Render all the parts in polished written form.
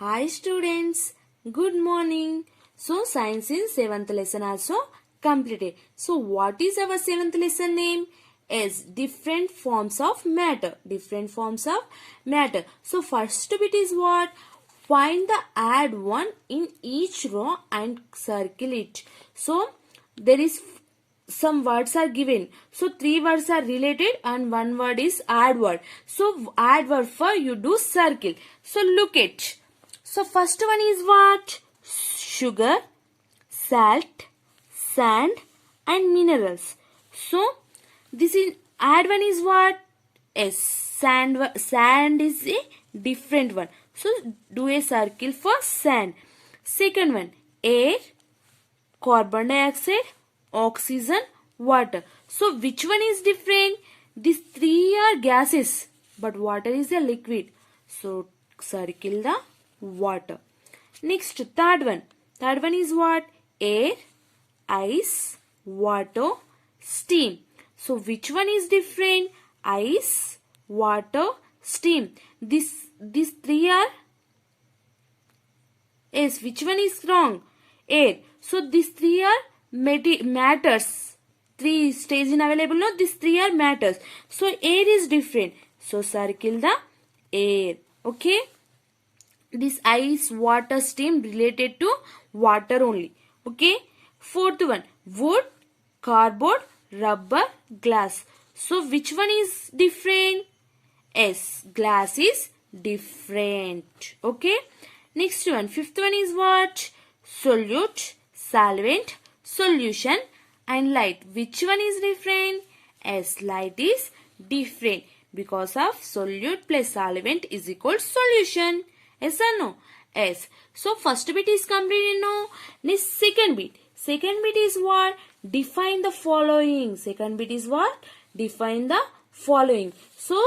Hi students, good morning. So science in 7th lesson also completed. So what is our 7th lesson name? Is different forms of matter. Different forms of matter. So first bit is what? Find the add one in each row and circle it. So there is some words are given. So three words are related and one word is add word. So add word for you do circle. So look it. So first one is what? Sugar, salt, sand and minerals. So this is add one is what? Yes, sand is a different one. So do a circle for sand. Second one, air, carbon dioxide, oxygen, water. So which one is different? These three are gases, but water is a liquid. So circle the water. Next, third one. Third one is what? Air, ice, water, steam. So which one is different? Ice, water, steam. These three are. Yes, which one is wrong? Air. So these three are matters. Three stages in available. No, these three are matters. So air is different. So circle the air. Okay. This ice, water, steam related to water only. Okay. Fourth one. Wood, cardboard, rubber, glass. So which one is different? Yes, glass is different. Okay. Next one. Fifth one is what? Solute, solvent, solution and light. Which one is different? Yes, light is different because of solute plus solvent is equal to solution. Yes or no? Yes. So first bit is completed. No. Next second bit. Second bit is what? Define the following. Second bit is what? Define the following. So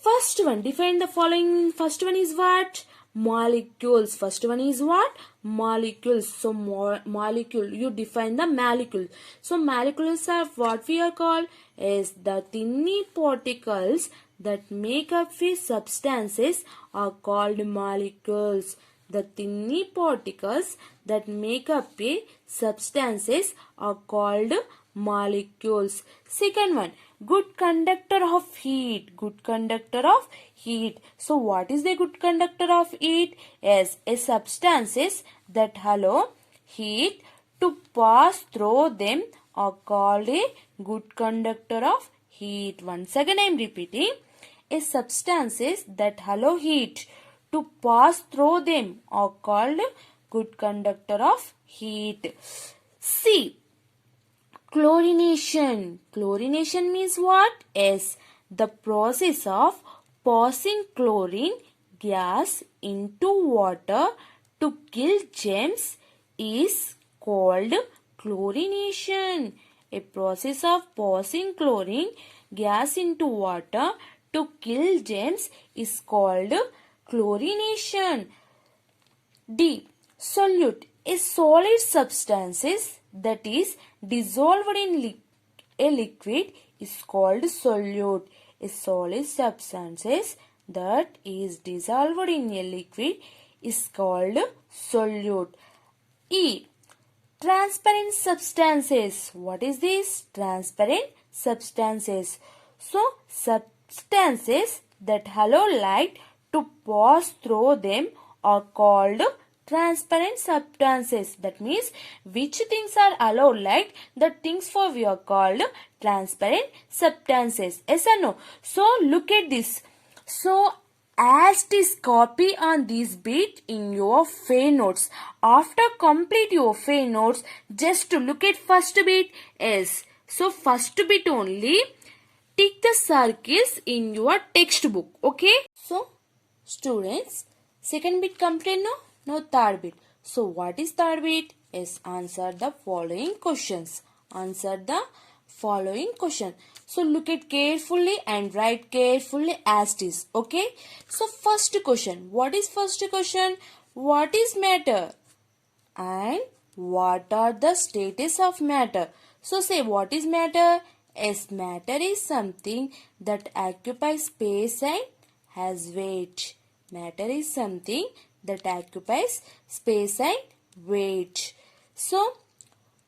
first one, define the following. First one is what? Molecules. First one is what? Molecules. So molecule. You define the molecule. So molecules are what we are called as the tiny particles that make up a substances are called molecules. The tiny particles that make up a substances are called molecules. Second one, good conductor of heat. Good conductor of heat. So what is the good conductor of heat? Yes, a substances that allow heat to pass through them are called a good conductor of heat. Once again I am repeating. A substances that allow heat to pass through them are called good conductor of heat. C. Chlorination. Chlorination means what? Yes, the process of passing chlorine gas into water to kill germs is called chlorination. A process of passing chlorine gas into water to kill germs is called chlorination. D. Solute. A solid substance that is dissolved in a liquid is called solute. A solid substance that is dissolved in a liquid is called solute. E. Transparent substances. What is this? Transparent substances. So, substances that allow light to pass through them are called transparent substances. That means which things are allowed light, the things for we are called transparent substances. Yes or no? So look at this. So as this copy on this bit in your fair notes. After complete your fair notes, just to look at first bit is. So first bit only tick the circles in your textbook. Okay. So students, second bit complete no? Now third bit. So what is third bit? Is answer the following questions. Answer the following question. So look at carefully and write carefully as it is. Okay. So first question. What is first question? What is matter? And what are the status of matter? So say what is matter? Yes, matter is something that occupies space and has weight. Matter is something that occupies space and weight. So,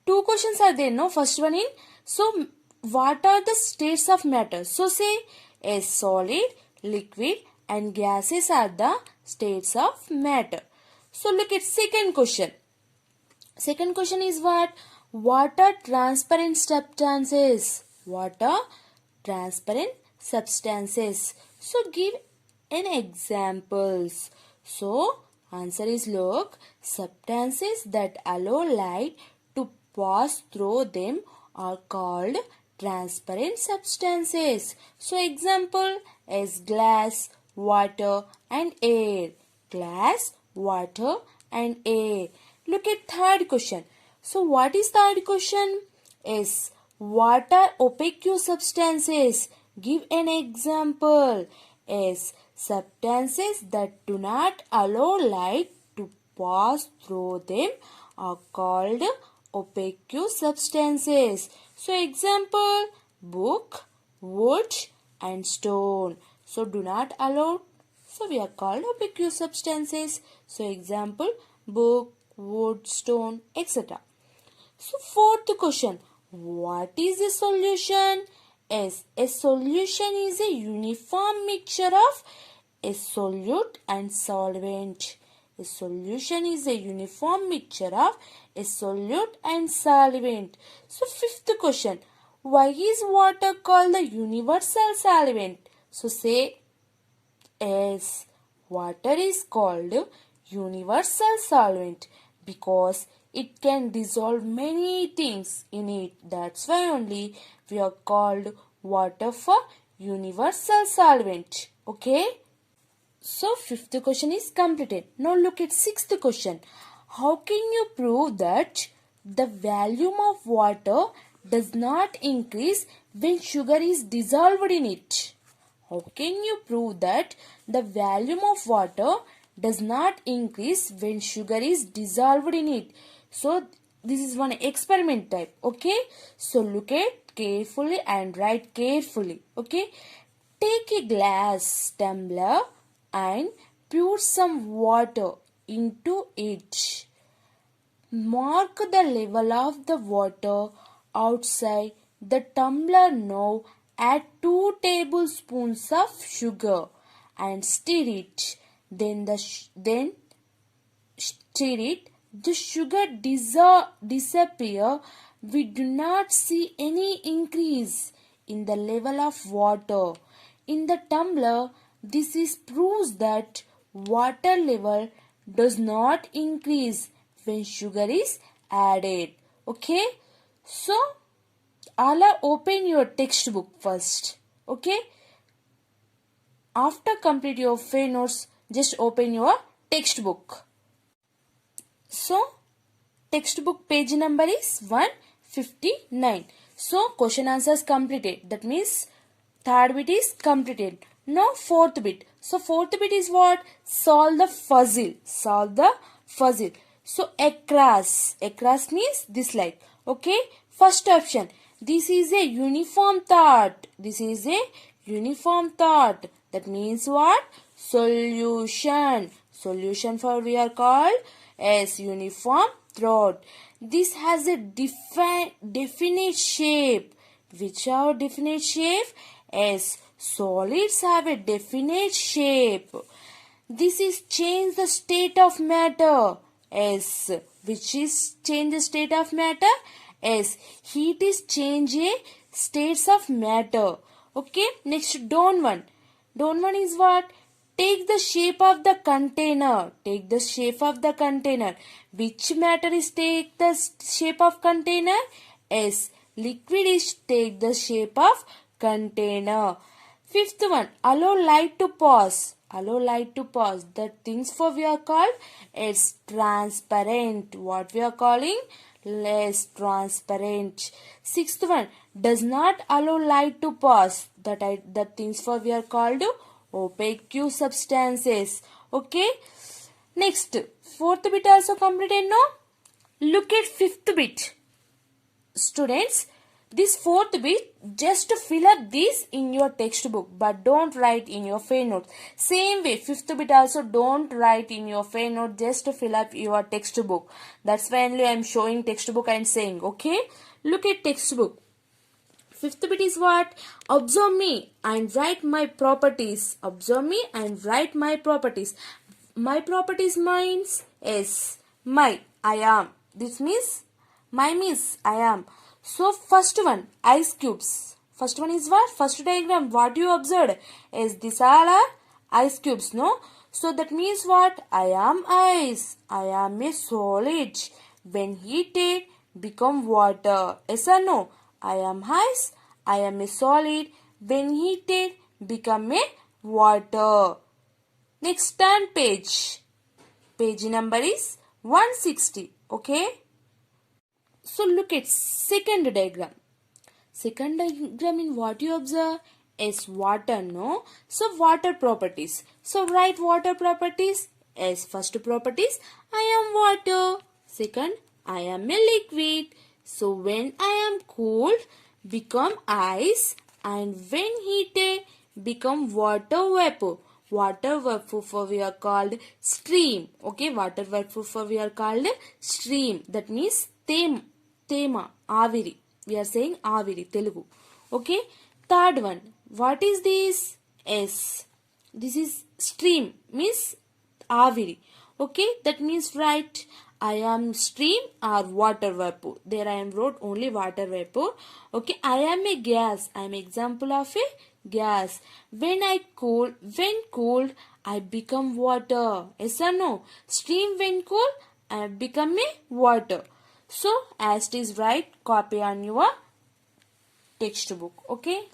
two questions are there, no? First one in, so what are the states of matter? So say a solid, liquid and gases are the states of matter. So look at second question. Second question is what? What are transparent substances? What are transparent substances? So give an examples. So answer is look, substances that allow light to pass through them are called transparent substances. So example is glass, water and air. Glass, water and air. Look at third question. So what is third question? Is what are opaque substances? Give an example. Is substances that do not allow light to pass through them are called opaque substances. So example, book, wood and stone. So do not allow, so we are called opaque substances. So example, book, wood, stone, etc. So fourth question, what is a solution? Yes, a solution is a uniform mixture of a solute and solvent. A solution is a uniform mixture of a solute and solvent. So fifth question, why is water called the universal solvent? So say yes, water is called universal solvent because it can dissolve many things in it. That's why only we are called water for universal solvent. Okay? So fifth question is completed. Now look at sixth question. How can you prove that the volume of water does not increase when sugar is dissolved in it? How can you prove that the volume of water does not increase when sugar is dissolved in it? So this is one experiment type. Okay. So look at carefully and write carefully. Okay. Take a glass tumbler and pour some water into it. Mark the level of the water outside the tumbler. Now add 2 tablespoons of sugar and stir it. Then stir it. The sugar disappear. We do not see any increase in the level of water in the tumbler. This is proves that water level does not increase when sugar is added. Okay. So, Allah, open your textbook first. Okay. After complete your fair notes, just open your textbook. So, textbook page number is 159. So, question answers completed. That means third bit is completed. Now, fourth bit. So, fourth bit is what? Solve the puzzle. Solve the puzzle. So, across. Across means this like. Okay. First option. This is a uniform thought. This is a uniform thought. That means what? Solution. Solution for we are called as uniform thought. This has a definite shape. Which are definite shape? As solids have a definite shape. This is change the state of matter. As which is change the state of matter? As heat is change a states of matter. Okay. Next, don't one. Don't one is what? Take the shape of the container. Take the shape of the container. Which matter is take the shape of container? As liquid is take the shape of container. Fifth one, allow light to pass. Allow light to pass. The things for we are called as transparent. What we are calling? Less transparent. Sixth one, does not allow light to pass. The things for we are called opaque substances. Okay. Next, fourth bit also completed. No. Look at fifth bit. Students, This fourth bit, just fill up this in your textbook, but don't write in your fair notes. Same way, fifth bit also don't write in your fair note, just fill up your textbook. That's why only I am showing textbook and saying, okay? Look at textbook. Fifth bit is what? Observe me and write my properties. Observe me and write my properties. My properties means is my, I am. This means my means I am. So first one, ice cubes. First one is what? First diagram. What you observed is these all are ice cubes, no? So that means what? I am ice. I am a solid. When heated, become water. Yes or no? I am ice. I am a solid. When heated, become a water. Next turn page. Page number is 160. Okay. So look at second diagram. Second diagram in what you observe is water, no? So water properties. So write water properties as first properties. I am water. Second, I am a liquid. So when I am cooled, become ice, and when heated, become water vapor. Water vapor we are called stream. Okay, water vapor we are called stream. That means tema, aviri. We are saying aviri, Telugu. Okay, third one. What is this? S. This is stream, means aviri. Okay, that means write I am stream or water vapor. There I am wrote only water vapor. Okay, I am a gas. I am example of a gas. When cooled, I become water. Yes or no? Stream when cooled, I become a water. So as it is right, copy on your textbook. Okay.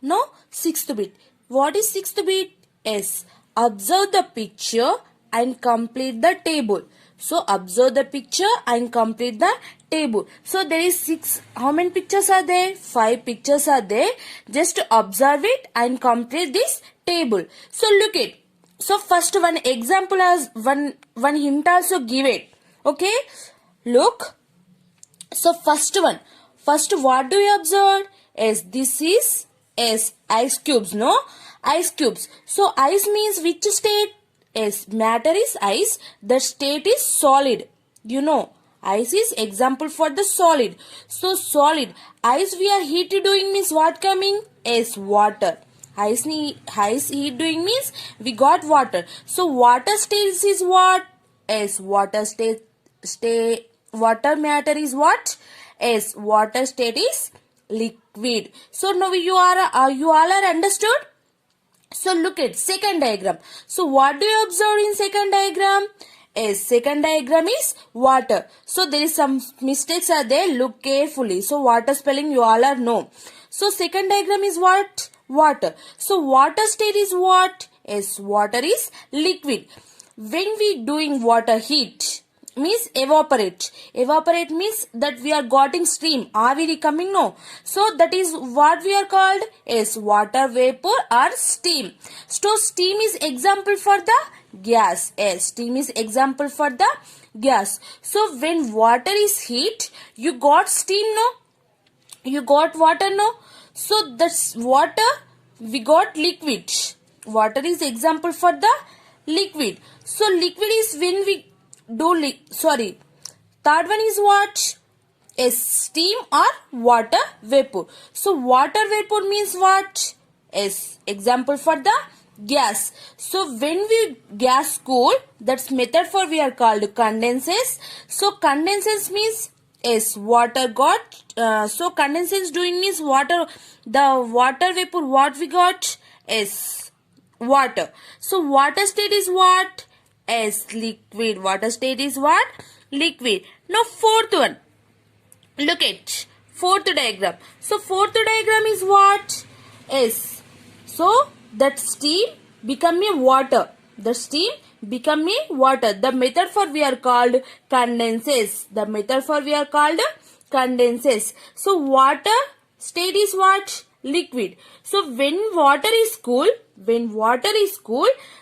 Now sixth bit. What is sixth bit? S. Observe the picture and complete the table. So observe the picture and complete the table. So there is 6. How many pictures are there? 5 pictures are there. Just observe it and complete this table. So look it. So first one example as one hint also give it. Okay. Look. So first one. First what do you observe? As this is as ice cubes, no? Ice cubes. So ice means which state? As matter is ice, the state is solid. You know, ice is example for the solid. So solid. Ice we are heat doing means what coming? As water. Ice heat doing means we got water. So water state is what? As water state water matter is what? As water state is liquid. So now you all are understood? So look at second diagram. So what do you observe in second diagram? Second diagram is water. So there is some mistakes are there. Look carefully. So water spelling you all are know. So second diagram is what? Water. So water state is what? Water is liquid. When we doing water heat, means evaporate. Evaporate means that we are getting steam. Aviri coming, no. So that is what we are called as water vapor or steam. So steam is example for the gas. Yes, steam is example for the gas. So when water is heat, you got steam, no. You got water, no. So that's water, we got liquid. Water is example for the liquid. So liquid is when we third one is what? Steam or water vapor. So water vapor means what? Example for the gas. So when we gas cool, that's method for we are called condenses. So condenses means water got. So condensation doing means water. The water vapor what we got is water. So water state is what? Liquid. Water state is what? Liquid. Now fourth one. Look at fourth diagram. So fourth diagram is what? So that steam become a water. The steam become a water. The method for we are called condenses. The method for we are called condenses. So water state is what? Liquid. So when water is cool,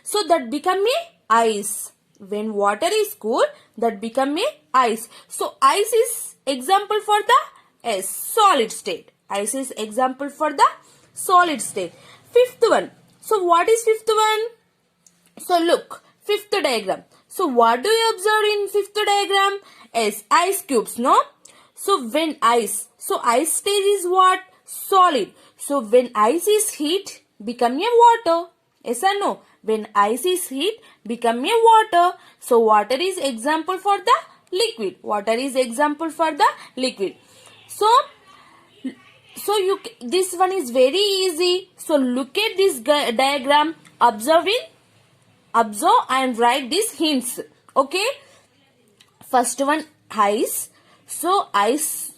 so that become a ice. When water is cool, that become a ice. So ice is example for the solid state. Ice is example for the solid state. Fifth one. So what is fifth one? So look, fifth diagram. So what do you observe in fifth diagram? Yes, ice cubes, no? So when ice stage is what? Solid. So when ice is heat, become a water. Yes or no? When ice is heat, become a water. So water is example for the liquid. Water is example for the liquid. So this one is very easy. So look at this diagram. Observe and write these hints. Okay. First one, ice. So ice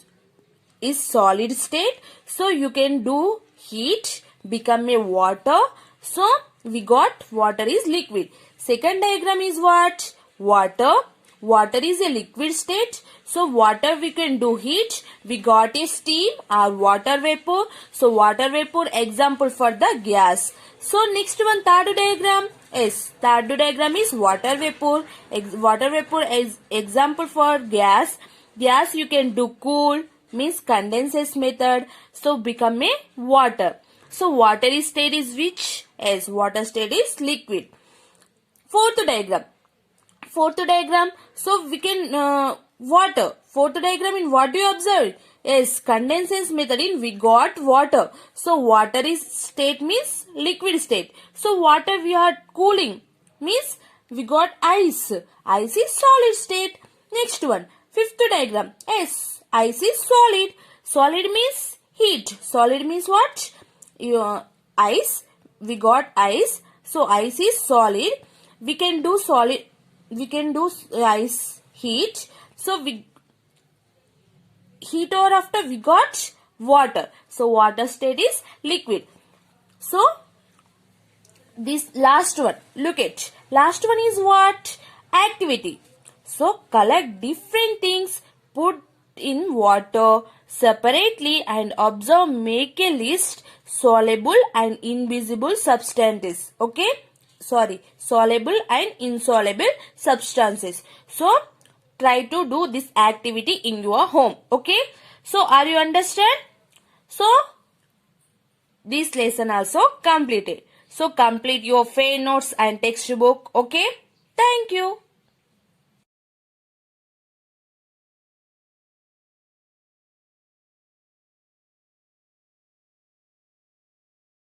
is solid state. So you can do heat, become a water. So we got water is liquid. Second diagram is what? Water. Water is a liquid state. So water we can do heat. We got a steam or water vapor. So water vapor example for the gas. So next one, third diagram. Yes, third diagram is water vapor. Water vapor is example for gas. Gas you can do cool, means condenses method. So become a water. So water state is which? Yes, water state is liquid. Fourth diagram. So we can water. Fourth diagram, in what do you observe? Yes, condenses method in we got water. So water is state means liquid state. So water we are cooling means we got ice. Ice is solid state. Next one, fifth diagram. Yes, ice is solid. Solid means heat. Solid means what? Ice. We got ice. So ice is solid. We can do solid. We can do ice heat. So we heat over after we got water. So water state is liquid. So this last one, look at. Last one is what? Activity. So collect different things, put in water separately and observe, make a list, soluble and invisible substances. Okay? Soluble and insoluble substances. So try to do this activity in your home. Okay? So are you understand? So this lesson also completed. So complete your fair notes and textbook. Okay? Thank you.